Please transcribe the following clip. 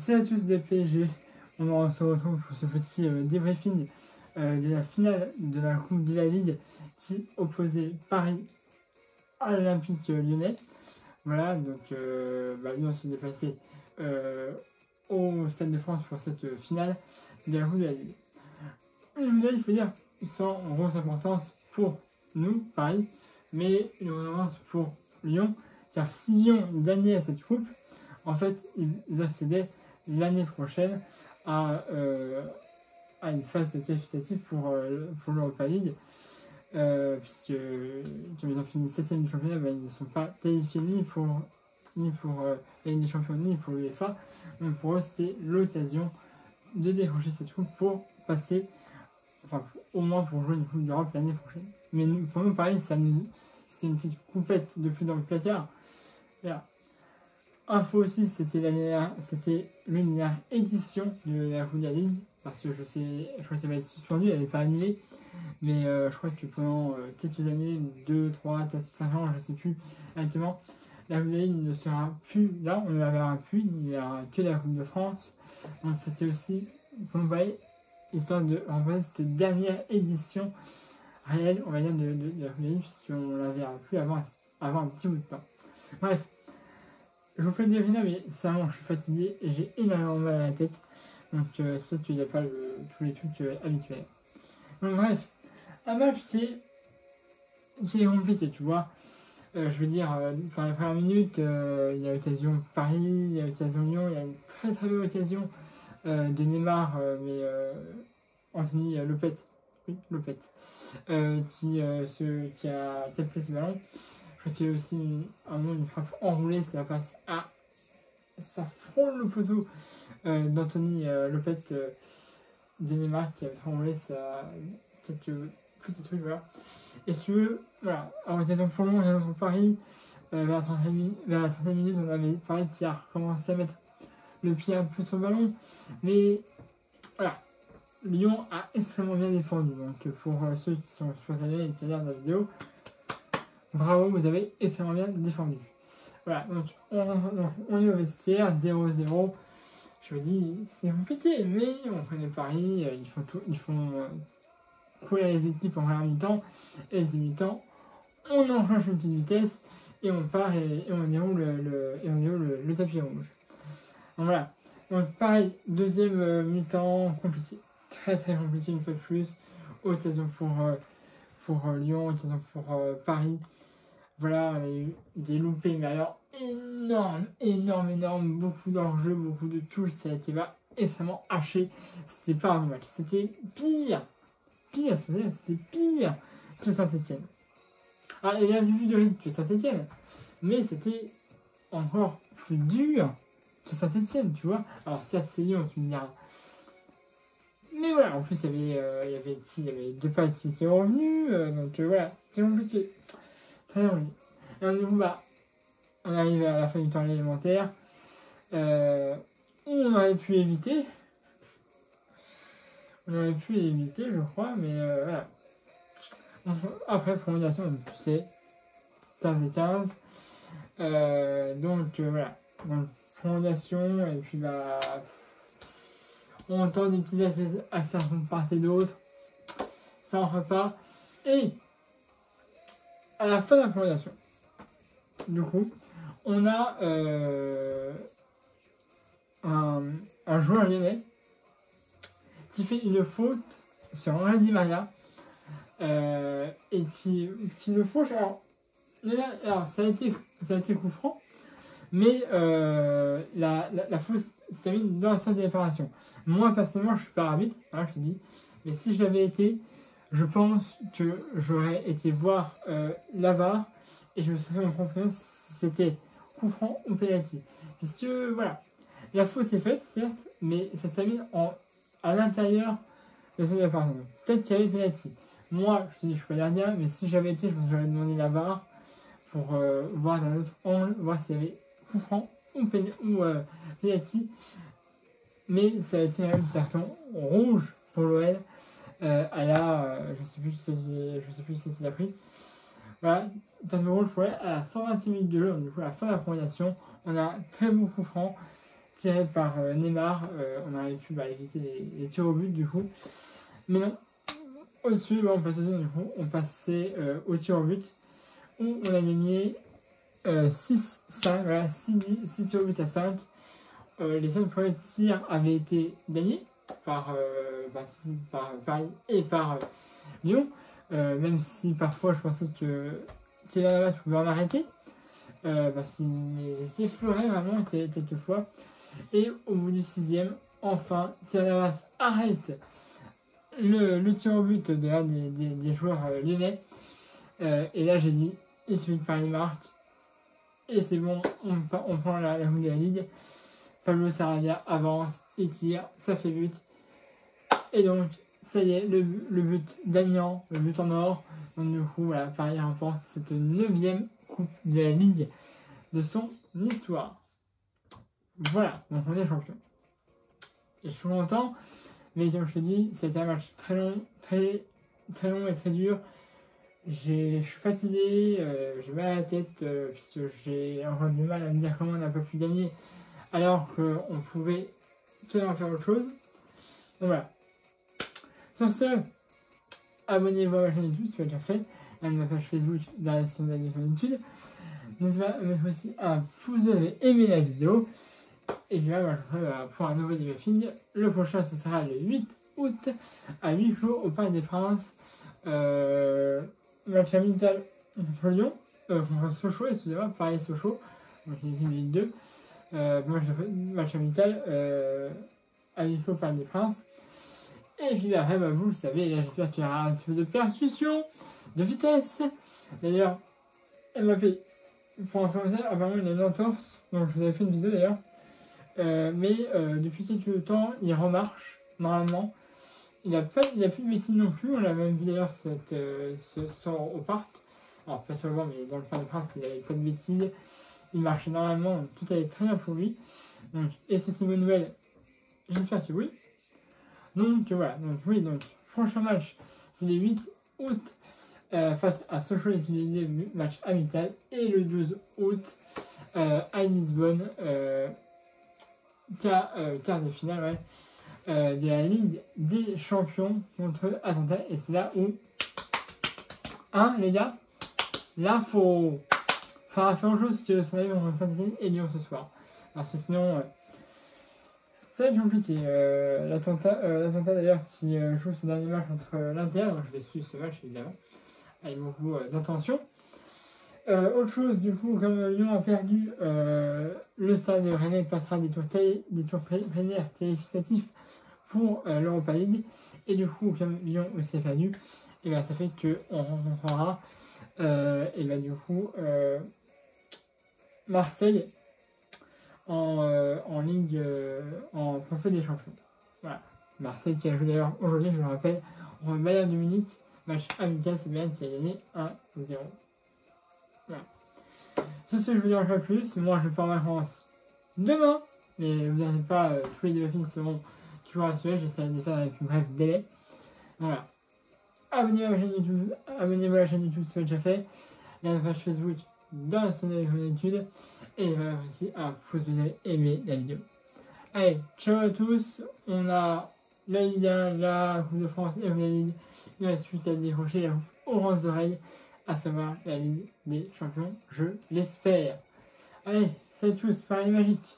Salut à tous des PSG, on se retrouve pour ce petit débriefing de la finale de la Coupe de la Ligue qui opposait Paris à l'Olympique lyonnais. Voilà, donc Lyon se déplaçait au Stade de France pour cette finale de la Coupe de la Ligue. Une finale, il faut dire, sans grosse importance pour nous, Paris, mais une importance pour Lyon, car si Lyon gagnait cette coupe, en fait, ils accédaient l'année prochaine à une phase de qualificative pour l'Europa League, puisque comme ils ont fini 7ème du championnat, ils ne sont pas qualifiés ni pour la Ligue des Champions ni pour l'UEFA. Donc pour eux, c'était l'occasion de décrocher cette coupe pour passer, au moins pour jouer une Coupe d'Europe l'année prochaine. Mais pour nous, pareil, c'était une petite coupette de plus dans le placard. Voilà. Info aussi, c'était l'une dernière édition de la Coupe de la Ligue, parce que je crois qu'elle va être suspendue, elle n'est pas annulée, mais je crois que pendant quelques années, 2, 3, 4, 5 ans, je ne sais plus exactement, la Coupe de la Ligue ne sera plus là, on ne la verra plus, il n'y aura que la Coupe de France. Donc c'était aussi, pour nous parler, histoire de remplacer cette dernière édition réelle, on va dire, de la Coupe de la Ligue, puisqu'on ne la verra plus avant un petit bout de temps. Bref. Je vous fais le débrief, mais sérieusement, je suis fatigué et j'ai énormément mal à la tête. Donc, c'est peut-être qu'il n'y a pas tous les trucs habituels. Donc, bref, un match qui est compliqué, tu vois. Je veux dire, dans les premières minutes, il y a l'occasion Paris, il y a l'occasion Lyon, il y a une très très belle occasion de Neymar, Anthony Lopet, oui, Lopet, qui a capté ce ballon. Je crois qu'il y a aussi une frappe enroulée, ça passe ça frôle le poteau d'Anthony Lopet de Neymar qui a enroulé quelques petits trucs, voilà. Et si tu veux, voilà, en occasion pour Lyon, occasion pour Paris, vers la 30e minute, on avait Paris qui a commencé à mettre le pied un peu sur le ballon, mais voilà, Lyon a extrêmement bien défendu. Donc pour ceux qui sont spontanés et qui regardent la vidéo, bravo, vous avez extrêmement bien défendu. Voilà, donc on est au vestiaire, 0-0. Je vous dis, c'est compliqué, mais on connaît Paris, ils font courir les équipes en première mi-temps, et les mi-temps, on enclenche une petite vitesse, et on part et on déroule le tapis rouge. Donc voilà, donc pareil, deuxième mi-temps compliqué, très très compliqué une fois de plus, occasion pour Lyon, occasion pour Paris. Voilà, on a eu des loupés, mais alors énorme, beaucoup d'enjeux, beaucoup de touches, ça a été extrêmement haché. C'était pas un match, c'était pire que Saint-Etienne. Alors, il y a vu de rythme que Saint-Etienne, mais c'était encore plus dur que Saint-Etienne, tu vois. Alors, ça, c'est Lyon, tu me diras. Mais voilà, en plus, il y avait deux passes qui étaient revenus, donc voilà, c'était compliqué. Très bien. Et du coup, on arrive à la fin du temps élémentaire. On aurait pu éviter. Je crois, mais voilà. Après, prolongation, on poussait 15-15. Donc, voilà. Donc, prolongation, et puis, on entend des petits assertions de part et d'autre. Ça en fait pas. Et, à la fin de la prolongation, du coup, on a un joueur lyonnais qui fait une faute sur Henri Di Maria et qui le fauche. Alors ça a été coup franc, mais la faute se termine dans la salle de réparation. Moi personnellement, je suis pas arbitre, hein, je te dis, mais si je l'avais été, je pense que j'aurais été voir la VAR et je me serais rendu compte si c'était coup franc ou penalty. Puisque voilà, la faute est faite, certes, mais ça se termine à l'intérieur de la zone de réparation. Peut-être qu'il y avait penalty. Moi, je te dis, je suis pas gardien, mais si j'avais été, j'aurais demandé la VAR pour voir d'un autre angle, voir s'il y avait coup franc ou penalty. Mais ça a été un carton rouge pour l'OL. Je sais plus si c'était pris. Voilà, carton rouge pour l'OL à la 120 minutes de jeu. Du coup, à la fin de la prolongation, on a un très beau coup franc tiré par Neymar, on aurait pu éviter les tirs au but du coup. Mais non, au-dessus, on passait, du coup, on passait au tir au but où on a gagné 6-5, voilà, 6 tirs au but à 5. Les 5 premiers tirs avaient été gagnés par Paris et par Lyon, même si parfois je pensais que Kylian Navas pouvait en arrêter, parce qu'il les effleurait vraiment quelquefois. Et au bout du 6e, enfin, Kylian Navas arrête le tir au but de l'un des joueurs lyonnais. Et là j'ai dit, il suffit que Paris marque, et c'est bon, on prend la Coupe de la Ligue. Pablo Sarabia avance et tire, ça fait but. Et donc, ça y est, le but gagnant, le but en or. Donc du coup, voilà, Paris remporte cette 9e Coupe de la Ligue de son histoire. Voilà, donc on est champion. Et je suis content, mais comme je te dis, c'était un match très long et très dur. Je suis fatigué, j'ai mal à la tête, puisque j'ai encore du mal à me dire comment on n'a pas pu gagner alors qu'on pouvait totalement faire autre chose. Donc voilà. Sur ce, abonnez-vous à ma chaîne YouTube si ce n'est pas déjà fait, à ma page Facebook dans la section de YouTube. N'hésitez pas à mettre aussi un pouce bleu et aimer la vidéo. Et puis là, moi, je ferai pour un nouveau débriefing. Le prochain, ce sera le 8 août à 8 jours au Parc des Princes. Match amical contre Lyon, contre Sochaux, excusez-moi, Paris-Sochaux, donc c'est une Ligue 2. Match amical à 8 jours au Parc des Princes. Et puis après, vous le savez, là j'espère qu'il y aura un petit peu de percussion, de vitesse. D'ailleurs, Mbappé, pour influencer, apparemment il a une entorse, donc je vous avais fait une vidéo d'ailleurs. Mais depuis quelques temps, il remarche, normalement. Il n'a plus de médecine non plus, on l'a même vu d'ailleurs ce soir au parc. Alors pas sur le banc, mais dans le Parc des Princes, il n'avait pas de médecine. Il marchait normalement, donc tout allait très bien pour lui. Donc, est-ce que c'est une bonne nouvelle? J'espère que oui. Donc voilà, donc prochain match, c'est le 8 août face à Sochaux et match amical. Et le 12 août à Lisbonne, quart de finale, de la Ligue des Champions contre Atalanta. Et c'est là où, les gars, là faut faire autre chose que son avis contre Saint-Étienne et Lyon ce soir. Parce que sinon, ça va être compliqué. L'Atalanta d'ailleurs qui joue ce dernier match contre l'Inter, donc je vais suivre ce match évidemment avec beaucoup d'intention. Autre chose, du coup, comme Lyon a perdu, le Stade Rennais passera des tours préliminaires qualificatifs pour l'Europa League. Et du coup, comme Lyon aussi a perdu, et ben, ça fait qu'on rencontrera du coup Marseille en Ligue en Français des Champions. Voilà. Marseille qui a joué d'ailleurs aujourd'hui, je le rappelle, en Bayern de Munich, match amical, c'est Bayern qui a gagné 1-0. Voilà. Sur ce, je vous dirai pas plus. Moi, je pars en vacances demain, mais vous n'inquiétez pas, tous les débriefings seront toujours assurés. J'essaierai de les faire avec une bref délai. Voilà. Abonnez-vous à la chaîne YouTube si ce n'est déjà fait. La page Facebook dans la section de l'étude. Et voilà aussi un pouce bleu et aimer la vidéo. Allez, ciao à tous. On a la Ligue 1, la Coupe de France et la Ligue. Il reste plus à décrocher la coupe orange oreilles, à savoir la Ligue des Champions, je l'espère. Allez, salut à tous, Paris magique.